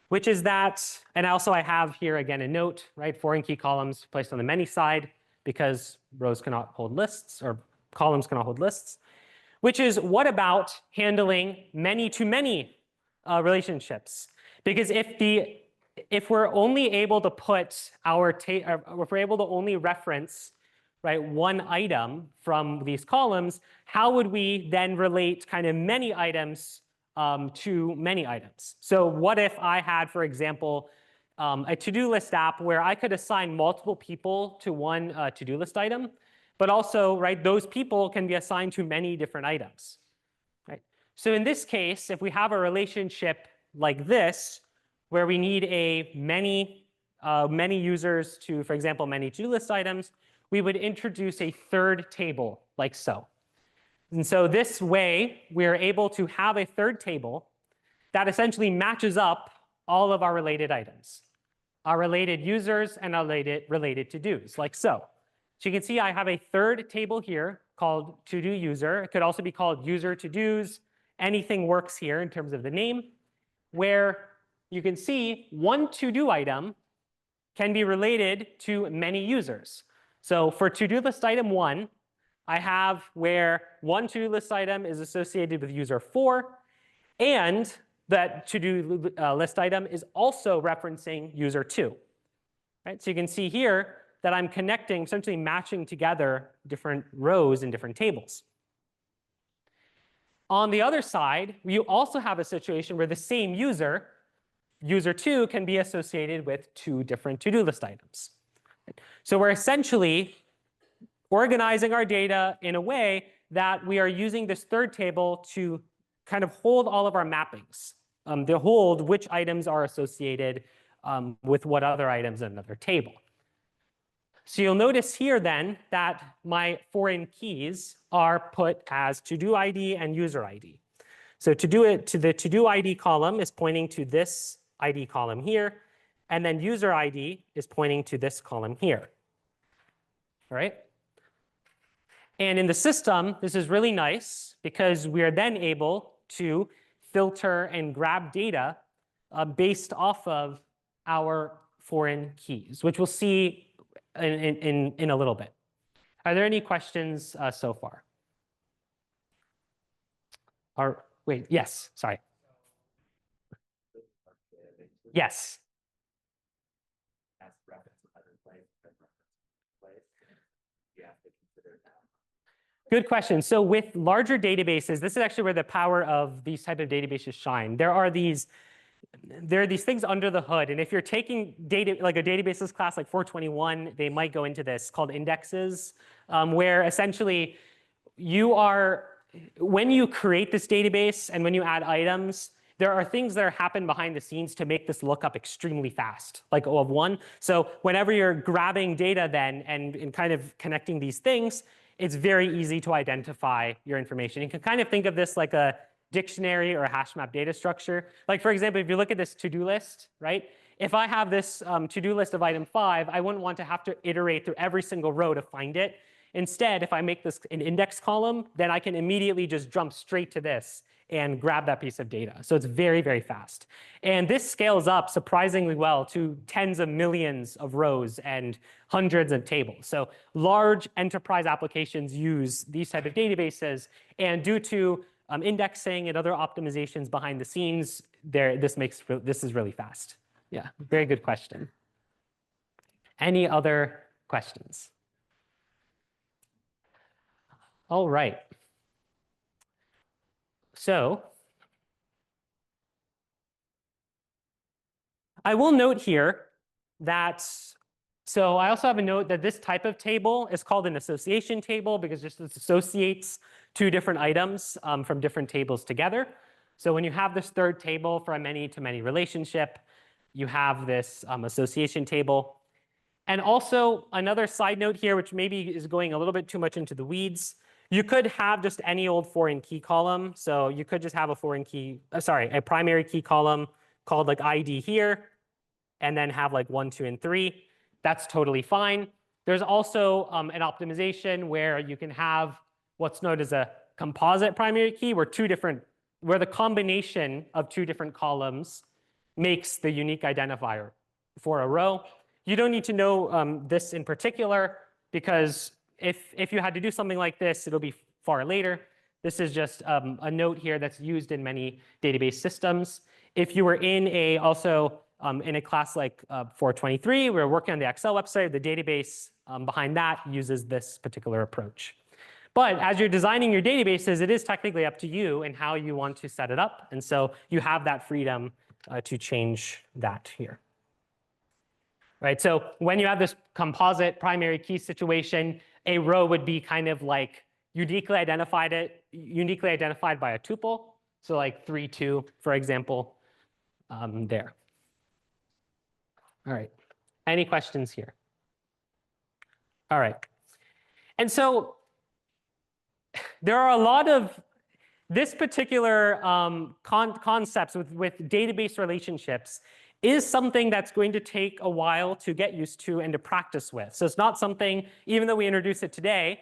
which is that, and also I have here again a note, right? Foreign key columns placed on the many side because rows cannot hold lists or columns cannot hold lists, which is what about handling many-to-many relationships? Because if we're only able to put if we're able to only reference, right, one item from these columns, how would we then relate kind of many items to many items? So what if I had, for example, a to-do list app where I could assign multiple people to one to-do list item, but also, right, those people can be assigned to many different items, right? So in this case, if we have a relationship like this, where we need many users to, for example, many to-do list items, we would introduce a third table like so. And so this way, we're able to have a third table that essentially matches up all of our related items, our related users and our related to-dos, like so. So you can see I have a third table here called to-do user. It could also be called user to-dos. Anything works here in terms of the name, where you can see one to-do item can be related to many users. So for to-do list item 1, I have where one to-do list item is associated with user 4, and that to-do list item is also referencing user 2. Right? So you can see here that I'm connecting, essentially matching together different rows in different tables. On the other side, you also have a situation where the same user, user 2, can be associated with 2 different to-do list items. So we're essentially organizing our data in a way that we are using this third table to kind of hold all of our mappings, to hold which items are associated with what other items in another table. So you'll notice here then that my foreign keys are put as to-do ID and user ID. So the to-do ID column is pointing to this ID column here, and then user ID is pointing to this column here. All right? And in the system, this is really nice because we are then able to filter and grab data based off of our foreign keys, which we'll see in a little bit. Are there any questions so far? Wait, yes, sorry. Yes. Good question. So with larger databases, this is actually where the power of these type of databases shine. There are these things under the hood, and if you're taking data like a databases class like 421, they might go into this called indexes, where essentially when you create this database and when you add items, there are things that happen behind the scenes to make this lookup extremely fast, like O of 1. So whenever you're grabbing data then and kind of connecting these things, it's very easy to identify your information. You can kind of think of this like a dictionary or a hash map data structure. Like for example, if you look at this to-do list, right? If I have this to-do list of item 5, I wouldn't want to have to iterate through every single row to find it. Instead, if I make this an index column, then I can immediately just jump straight to this and grab that piece of data. So it's very, very fast. And this scales up surprisingly well to tens of millions of rows and hundreds of tables. So large enterprise applications use these type of databases. And due to indexing and other optimizations behind the scenes, this is really fast. Yeah, very good question. Any other questions? All right. So I will note here that, so I also have a note that this type of table is called an association table because it just associates 2 different items from different tables together. So when you have this third table for a many-to-many relationship, you have this association table. And also another side note here, which maybe is going a little bit too much into the weeds, You could have just any old foreign key column. So you could just have a a primary key column called like ID here, and then have like 1, 2, and 3. That's totally fine. There's also an optimization where you can have what's known as a composite primary key, where the combination of 2 different columns makes the unique identifier for a row. You don't need to know this in particular, because if you had to do something like this, it'll be far later. This is just a note here that's used in many database systems. If you were in a class like F'25, we're working on the Excel website, the database behind that uses this particular approach. But as you're designing your databases, it is technically up to you and how you want to set it up. And so you have that freedom to change that here. Right, so when you have this composite primary key situation, a row would be kind of like uniquely identified by a tuple. So like 3, 2, for example, there. All right, any questions here? All right, and so there are a lot of this particular concepts with database relationships is something that's going to take a while to get used to and to practice with. So it's not something, even though we introduce it today,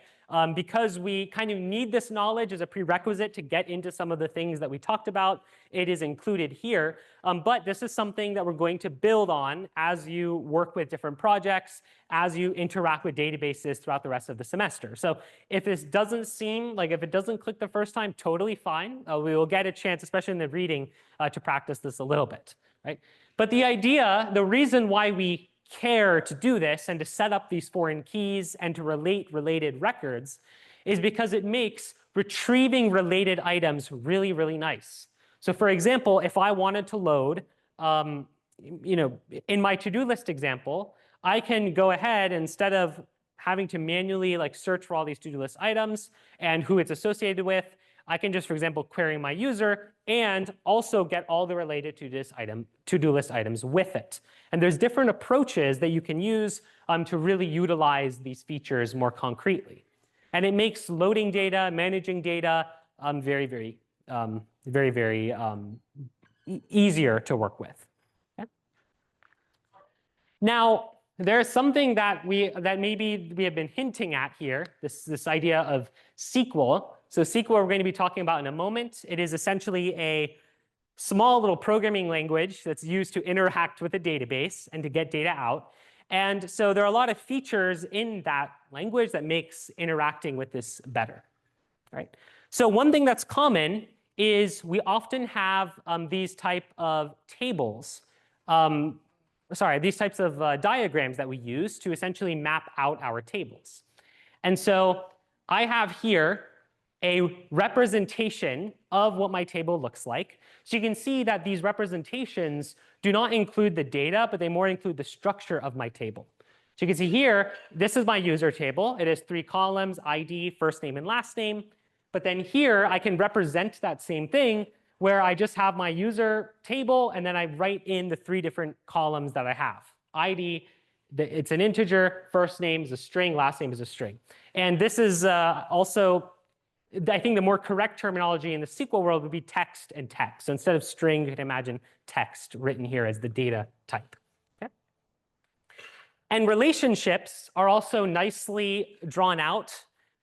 because we kind of need this knowledge as a prerequisite to get into some of the things that we talked about, it is included here. But this is something that we're going to build on as you work with different projects, as you interact with databases throughout the rest of the semester. So if this doesn't seem like, if it doesn't click the first time, totally fine. We will get a chance, especially in the reading, to practice this a little bit, right? But the reason why we care to do this and to set up these foreign keys and to relate related records is because it makes retrieving related items really, really nice. So for example, if I wanted to load, in my to-do list example, I can go ahead, instead of having to manually like search for all these to-do list items and who it's associated with, I can just, for example, query my user and also get all the related to-do list items with it. And there's different approaches that you can use to really utilize these features more concretely. And it makes loading data, managing data very, very easier to work with. Okay? Now, there's something that maybe we have been hinting at here, this idea of SQL. So SQL we're going to be talking about in a moment. It is essentially a small little programming language that's used to interact with a database and to get data out. And so there are a lot of features in that language that makes interacting with this better, right? So one thing that's common is we often have these type of tables, these types of diagrams that we use to essentially map out our tables. And so I have here a representation of what my table looks like. So you can see that these representations do not include the data, but they more include the structure of my table. So you can see here, this is my user table. It has 3 columns, ID, first name, and last name. But then here, I can represent that same thing where I just have my user table, and then I write in the 3 different columns that I have. ID, it's an integer, first name is a string, last name is a string. And this is also, I think the more correct terminology in the SQL world would be text and text. So instead of string, you can imagine text written here as the data type. Okay? And relationships are also nicely drawn out,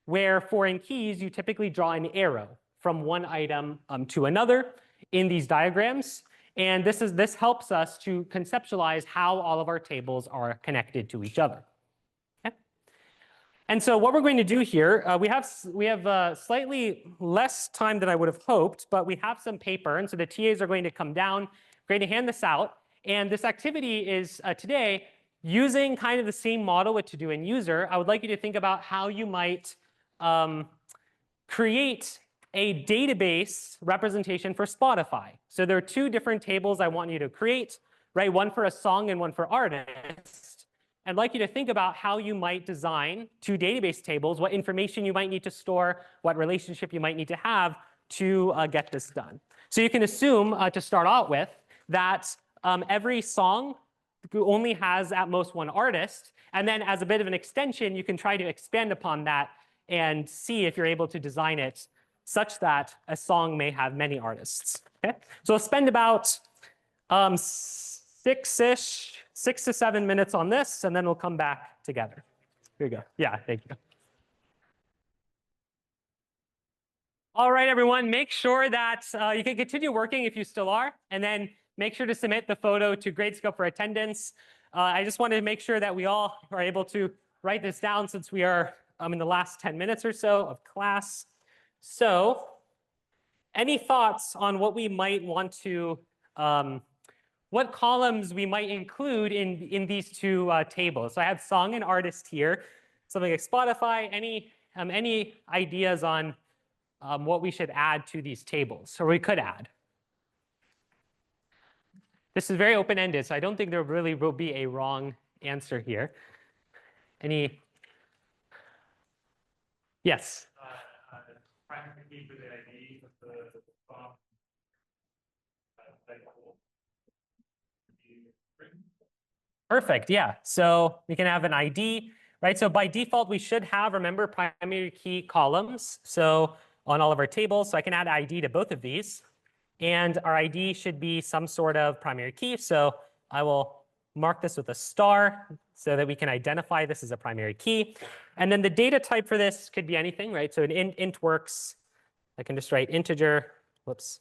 where foreign keys, you typically draw an arrow from one item to another in these diagrams. And this helps us to conceptualize how all of our tables are connected to each other. Okay? And so what we're going to do here, we have slightly less time than I would have hoped, but we have some paper. And so the TAs are going to come down, going to hand this out. And this activity is today, using kind of the same model with to-do and user, I would like you to think about how you might create a database representation for Spotify. So there are 2 different tables I want you to create, right? One for a song and one for artist. I'd like you to think about how you might design 2 database tables, what information you might need to store, what relationship you might need to have to get this done. So you can assume, to start out with, that every song only has at most 1 artist. And then as a bit of an extension, you can try to expand upon that and see if you're able to design it such that a song may have many artists. Okay? So we'll spend about 6 to 7 minutes on this, and then we'll come back together. Here you go. Yeah, thank you. All right, everyone, make sure that you can continue working if you still are, and then make sure to submit the photo to GradeScope for attendance. I just wanted to make sure that we all are able to write this down since we are in the last 10 minutes or so of class. So any thoughts on what we might want to, what columns we might include in these two tables? So I have song and artist here, something like Spotify. Any ideas on what we should add to these tables, or we could add? This is very open-ended, so I don't think there really will be a wrong answer here. Any? Yes. Primary key for the ID of the song. Perfect. Yeah. So we can have an ID, right? So by default, we should have, remember, primary key columns. So on all of our tables, so I can add ID to both of these. And our ID should be some sort of primary key. So I will mark this with a star so that we can identify this as a primary key. And then the data type for this could be anything, right? So an int works. I can just write integer. Whoops.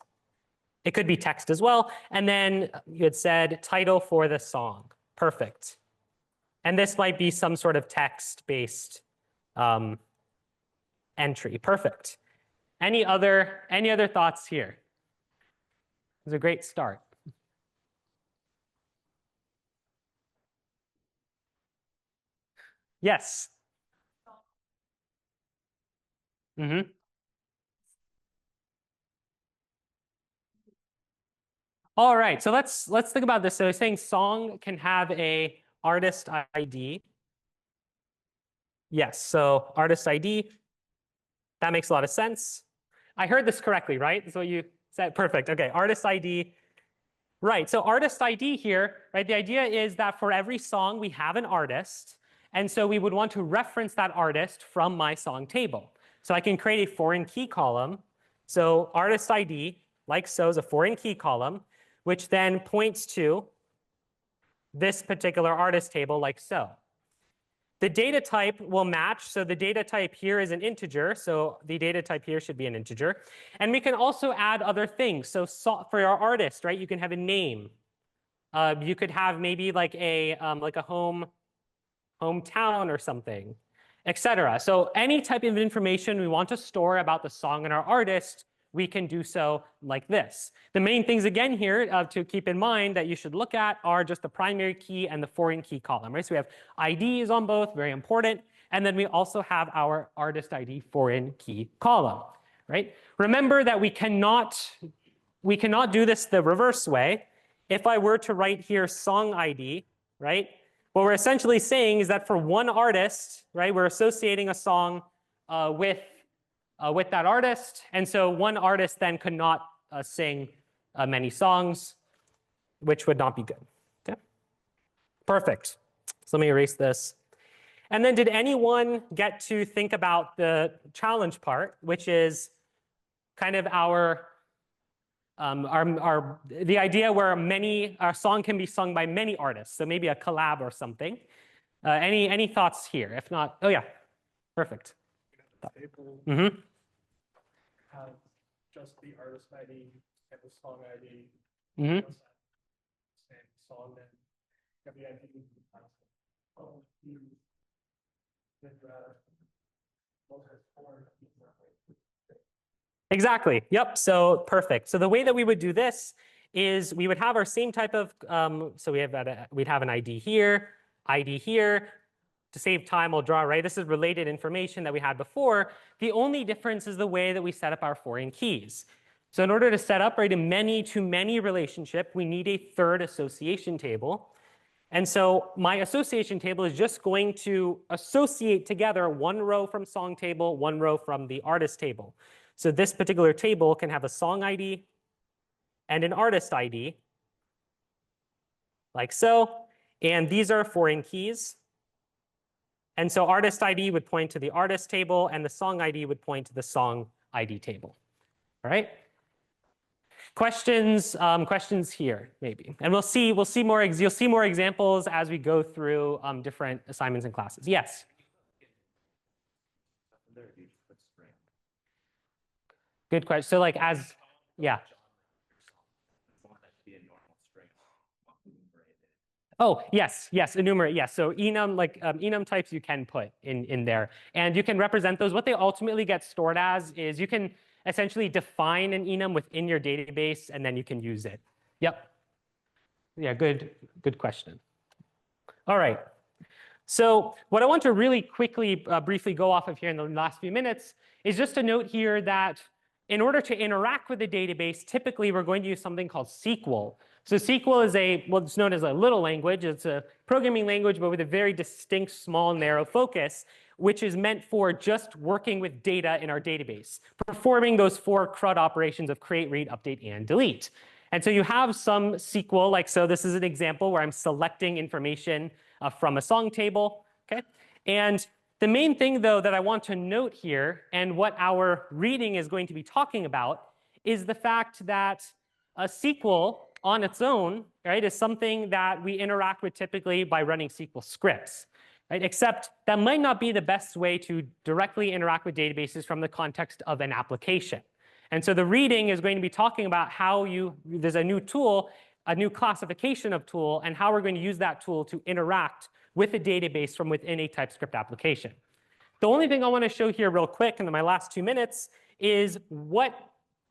It could be text as well. And then you had said title for the song. Perfect. And this might be some sort of text-based entry. Perfect. Any other thoughts here? It was a great start. Yes. Mm-hmm. All right, so let's think about this. So saying song can have a artist ID. Yes, so artist ID, that makes a lot of sense. I heard this correctly, right? That's what you said. Perfect. Okay, artist ID. Right, so artist ID here, right? The idea is that for every song, we have an artist. And so we would want to reference that artist from my song table. So I can create a foreign key column. So artist ID, like so, is a foreign key column, which then points to this particular artist table, like so. The data type will match. So the data type here is an integer. So the data type here should be an integer. And we can also add other things. So for our artist, right, you can have a name. You could have maybe like a hometown or something, etc. So any type of information we want to store about the song and our artist, we can do so like this. The main things again here to keep in mind that you should look at are just the primary key and the foreign key column, right? So we have IDs on both, very important. And then we also have our artist ID foreign key column, right? Remember that we cannot do this the reverse way. If I were to write here song ID, right? What we're essentially saying is that for one artist, right, we're associating a song with that artist. And so one artist then could not sing many songs, which would not be good. Okay? Perfect. So let me erase this. And then did anyone get to think about the challenge part, which is kind of the idea where our song can be sung by many artists, so maybe a collab or something. Any thoughts here? If not, oh yeah, perfect. Mm-hmm. Have just the artist ID and the song ID. Mm-hmm. Same song and the ID. Exactly. Yep. So perfect. So the way that we would do this is we would have our same type of so we'd have an ID here. To save time, I'll draw, right? This is related information that we had before. The only difference is the way that we set up our foreign keys. So in order to set up, right, a many-to-many relationship, we need a third association table. And so my association table is just going to associate together one row from song table, one row from the artist table. So this particular table can have a song ID and an artist ID, like so. And these are foreign keys. And so artist ID would point to the artist table, and the song ID would point to the song ID table. All right. Questions, questions here maybe, and you'll see more examples as we go through different assignments and classes. Yes. Good question. So like yeah. Oh, yes, enumerate, yes. So enum, like enum types you can put in there. And you can represent those. What they ultimately get stored as is you can essentially define an enum within your database, and then you can use it. Yep. Yeah, good question. All right. So what I want to really quickly, briefly go off of here in the last few minutes is just to note here that in order to interact with the database, typically we're going to use something called SQL. So SQL is what's known as a little language. It's a programming language, but with a very distinct, small, narrow focus, which is meant for just working with data in our database, performing those 4 CRUD operations of create, read, update, and delete. And so you have some SQL, like so this is an example where I'm selecting information from a song table, okay? And the main thing, though, that I want to note here, and what our reading is going to be talking about, is the fact that a SQL on its own, right, is something that we interact with typically by running SQL scripts, right? Except that might not be the best way to directly interact with databases from the context of an application. And so the reading is going to be talking about how there's a new tool, a new classification of tool, and how we're going to use that tool to interact with a database from within a TypeScript application. The only thing I want to show here real quick in my last 2 minutes is what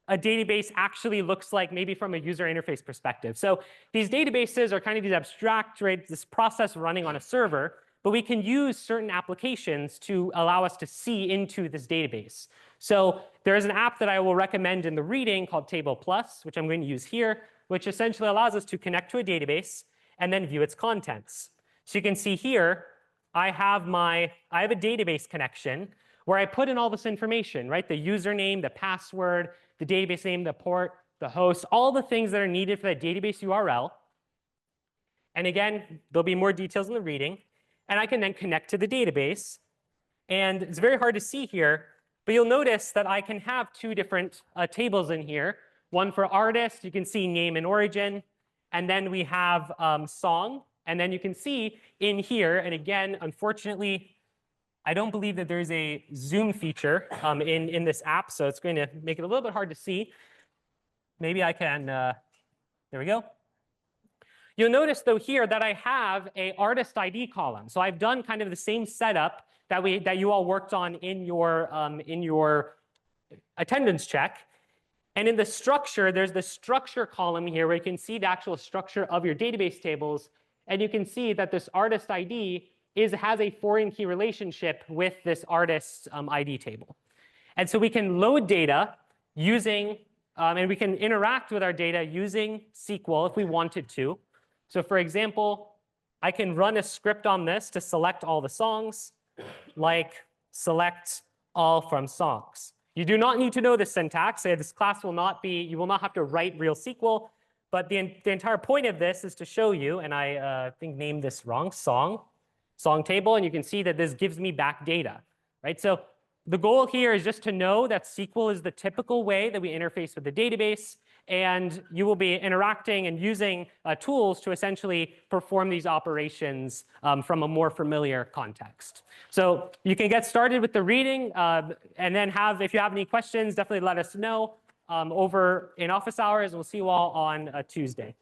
a database actually looks like, maybe from a user interface perspective. So these databases are kind of these abstract, right, this process running on a server, but we can use certain applications to allow us to see into this database. So there is an app that I will recommend in the reading called Table Plus, which I'm going to use here, which essentially allows us to connect to a database and then view its contents. So you can see here, I have a database connection where I put in all this information, right? The username, the password, the database name, the port, the host, all the things that are needed for that database URL. And again, there'll be more details in the reading. And I can then connect to the database. And it's very hard to see here, but you'll notice that I can have 2 different tables in here. One for artist, you can see name and origin. And then we have song. And then you can see in here, and again, unfortunately, I don't believe that there's a zoom feature in this app, so it's going to make it a little bit hard to see. Maybe I can, there we go. You'll notice, though, here that I have a artist ID column. So I've done kind of the same setup that you all worked on in your attendance check. And in the structure, there's the structure column here where you can see the actual structure of your database tables. And you can see that this artist ID has a foreign key relationship with this artist's ID table. And so we can load data using, and we can interact with our data using SQL if we wanted to. So for example, I can run a script on this to select all the songs, like select all from songs. You do not need to know this syntax. This class will not be, you will not have to write real SQL. But the entire point of this is to show you, and I think named this wrong, song table, and you can see that this gives me back data, right? So the goal here is just to know that SQL is the typical way that we interface with the database, and you will be interacting and using tools to essentially perform these operations from a more familiar context. So you can get started with the reading, and then if you have any questions, definitely let us know over in office hours. We'll see you all on Tuesday.